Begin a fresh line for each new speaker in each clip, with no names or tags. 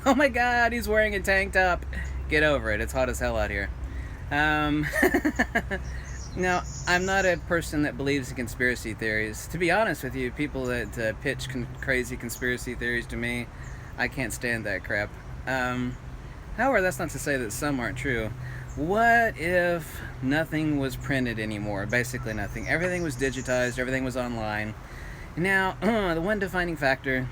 Oh my god, he's wearing a tank top. Get over it. It's hot as hell out here. Um, now, I'm not a person that believes in conspiracy theories. To be honest with you, people that pitch crazy conspiracy theories to me, I can't stand that crap. Um, However, that's not to say that some aren't true. What if nothing was printed anymore? Basically nothing. Everything was digitized, everything was online. Now, the one defining factor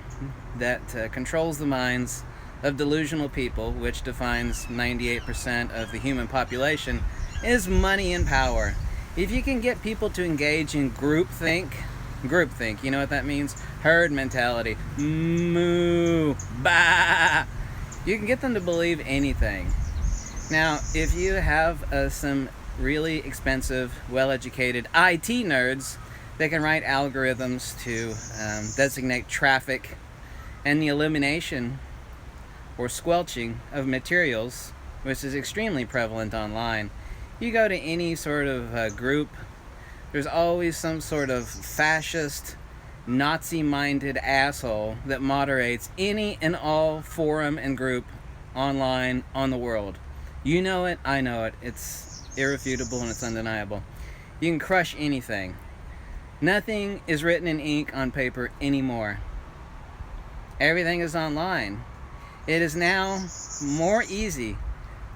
that controls the minds of delusional people, which defines 98% of the human population, is money and power. If you can get people to engage in groupthink, you know what that means? Herd mentality. Moo, bah. You can get them to believe anything. Now, if you have some really expensive, well-educated IT nerds that can write algorithms to designate traffic and the elimination or squelching of materials, which is extremely prevalent online. You go to any sort of group, there's always some sort of fascist, Nazi-minded asshole that moderates any and all forum and group online on the world. You know it, I know it. It's irrefutable and it's undeniable. You can crush anything. Nothing is written in ink on paper anymore. Everything is online. It is now more easy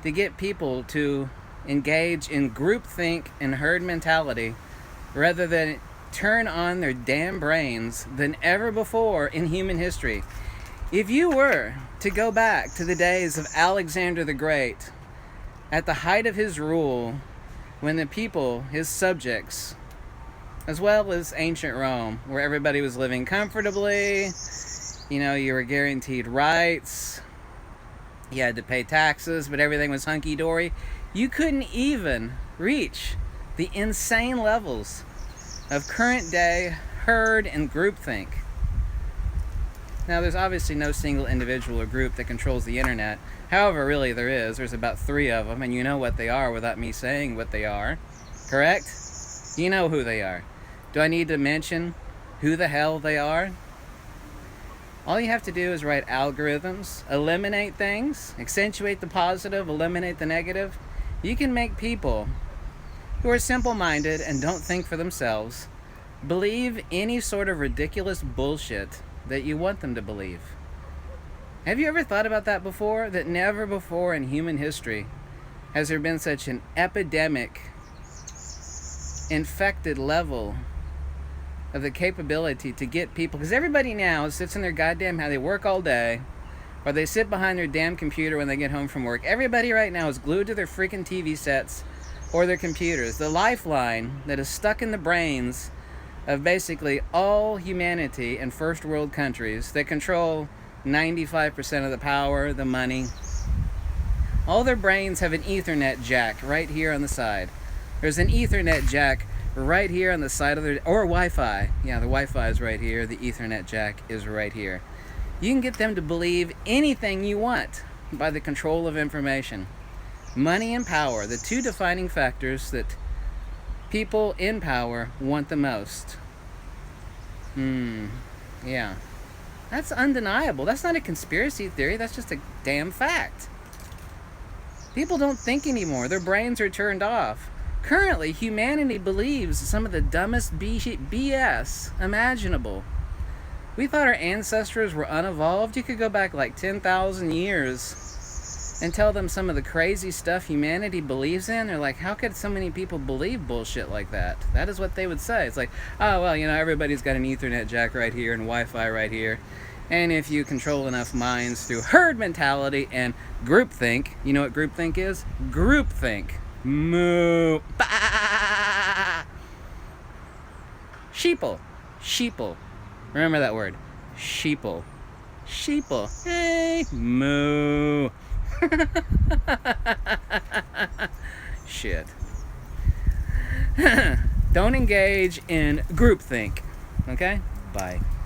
to get people to engage in groupthink and herd mentality rather than turn on their damn brains than ever before in human history. If you were to go back to the days of Alexander the Great, at the height of his rule, when the people, his subjects, as well as ancient Rome, where everybody was living comfortably, you were guaranteed rights, you had to pay taxes, but everything was hunky-dory. You couldn't even reach the insane levels of current day herd and groupthink. Now, there's obviously no single individual or group that controls the internet. However, really there is. There's about 3 of them, and you know what they are without me saying what they are. Correct? You know who they are. Do I need to mention who the hell they are? All you have to do is write algorithms, eliminate things, accentuate the positive, eliminate the negative. You can make people who are simple-minded and don't think for themselves believe any sort of ridiculous bullshit that you want them to believe. Have you ever thought about that before? That never before in human history has there been such an epidemic, infected level of the capability to get people, because everybody now sits in their goddamn house, they work all day, or they sit behind their damn computer when they get home from work. Everybody right now is glued to their freaking TV sets or their computers. The lifeline that is stuck in the brains of basically all humanity in first world countries that control 95% of the power, the money. All their brains have an Ethernet jack right here on the side. There's an Ethernet jack right here on the side of their, or Wi-Fi. Yeah, the Wi-Fi is right here. The Ethernet jack is right here. You can get them to believe anything you want by the control of information. Money and power, the 2 defining factors that people in power want the most. Yeah. That's undeniable. That's not a conspiracy theory. That's just a damn fact. People don't think anymore. Their brains are turned off. Currently, humanity believes some of the dumbest BS imaginable. We thought our ancestors were unevolved. You could go back like 10,000 years and tell them some of the crazy stuff humanity believes in. They're like, how could so many people believe bullshit like that? That is what they would say. It's like, oh, well, everybody's got an Ethernet jack right here and Wi-Fi right here. And if you control enough minds through herd mentality and groupthink, you know what groupthink is? Groupthink. Moo. Bah! Sheeple. Sheeple. Remember that word. Sheeple. Sheeple. Hey. Moo. Shit. Don't engage in groupthink. Okay? Bye.